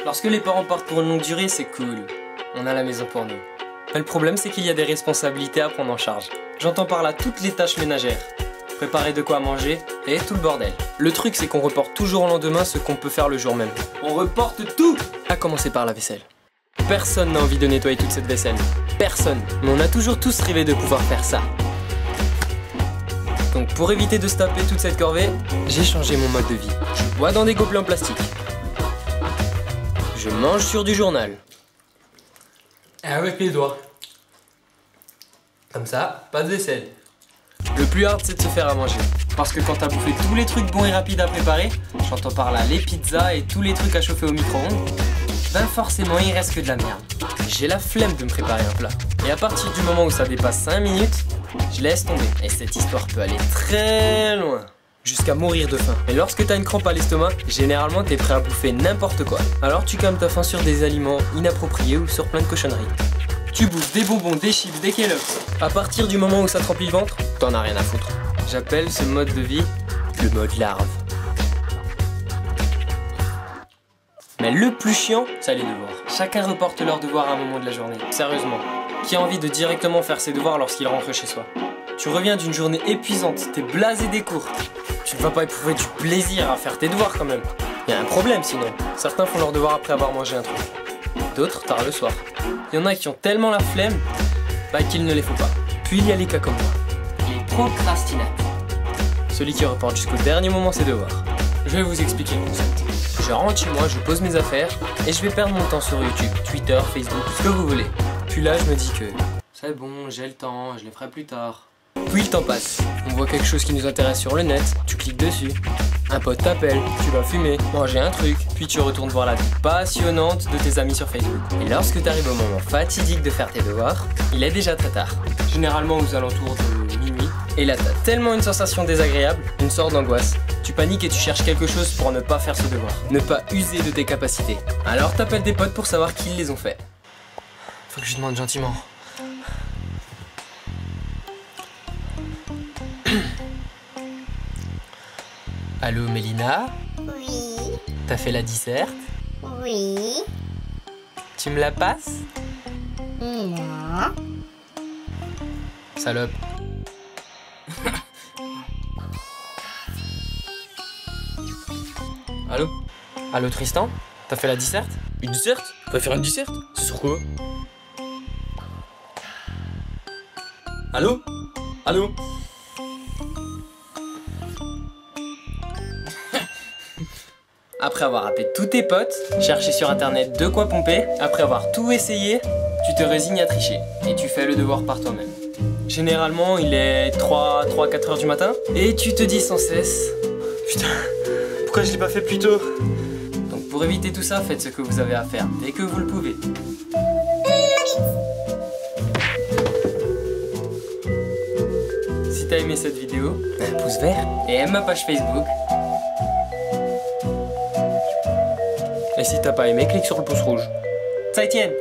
Lorsque les parents partent pour une longue durée, c'est cool. On a la maison pour nous. Mais le problème, c'est qu'il y a des responsabilités à prendre en charge. J'entends par là toutes les tâches ménagères. Préparer de quoi manger et tout le bordel. Le truc, c'est qu'on reporte toujours au lendemain ce qu'on peut faire le jour même. On reporte tout! À commencer par la vaisselle. Personne n'a envie de nettoyer toute cette vaisselle. Personne. Mais on a toujours tous rêvé de pouvoir faire ça. Donc pour éviter de se taper toute cette corvée, j'ai changé mon mode de vie. Je bois dans des gobelets en plastique. Je mange sur du journal. Et avec les doigts. Comme ça, pas de vaisselle. Le plus hard, c'est de se faire à manger. Parce que quand t'as bouffé tous les trucs bons et rapides à préparer, j'entends par là les pizzas et tous les trucs à chauffer au micro-ondes, ben forcément il reste que de la merde. J'ai la flemme de me préparer un plat. Et à partir du moment où ça dépasse 5 minutes, je laisse tomber. Et cette histoire peut aller très loin. Jusqu'à mourir de faim. Et lorsque t'as une crampe à l'estomac, généralement t'es prêt à bouffer n'importe quoi. Alors tu calmes ta faim sur des aliments inappropriés ou sur plein de cochonneries. Tu bouffes des bonbons, des chips, des Kellogg's. À partir du moment où ça te remplit le ventre, t'en as rien à foutre. J'appelle ce mode de vie le mode larve. Mais le plus chiant, c'est les devoirs. Chacun reporte leurs devoirs à un moment de la journée. Sérieusement, qui a envie de directement faire ses devoirs lorsqu'il rentre chez soi? Tu reviens d'une journée épuisante, t'es blasé des cours. Tu ne vas pas éprouver du plaisir à faire tes devoirs quand même. Il y a un problème sinon. Certains font leurs devoirs après avoir mangé un truc. D'autres tard le soir. Il y en a qui ont tellement la flemme qu'ils ne les font pas. Puis il y a les cas comme moi. Les procrastinateurs. Celui qui reporte jusqu'au dernier moment ses devoirs. Je vais vous expliquer le concept. Je rentre chez moi, je pose mes affaires et je vais perdre mon temps sur YouTube, Twitter, Facebook, ce que vous voulez. Puis là je me dis que c'est bon, j'ai le temps, je les ferai plus tard. Puis le temps passe, on voit quelque chose qui nous intéresse sur le net, tu cliques dessus. Un pote t'appelle, tu vas fumer, manger un truc, puis tu retournes voir la vie passionnante de tes amis sur Facebook. Et lorsque tu arrives au moment fatidique de faire tes devoirs, il est déjà très tard. Généralement aux alentours de minuit. Et là t'as tellement une sensation désagréable, une sorte d'angoisse. Tu paniques et tu cherches quelque chose pour ne pas faire ce devoir. Ne pas user de tes capacités. Alors t'appelles des potes pour savoir qui les ont fait. Faut que je demande gentiment. Allô Mélina? Oui. T'as fait la disserte? Oui. Tu me la passes? Non. Salope. Allô? Allô Tristan? T'as fait la disserte? Une disserte? Va faire une disserte? C'est sur quoi? Allô? Allô? Après avoir appelé tous tes potes, cherché sur internet de quoi pomper, après avoir tout essayé, tu te résignes à tricher et tu fais le devoir par toi-même. Généralement, il est 3-4 heures du matin et tu te dis sans cesse putain, pourquoi je l'ai pas fait plus tôt? Donc pour éviter tout ça, faites ce que vous avez à faire dès que vous le pouvez. Si t'as aimé cette vidéo, un pouce vert et aime ma page Facebook. Et si t'as pas aimé, clique sur le pouce rouge. Ça y tienne.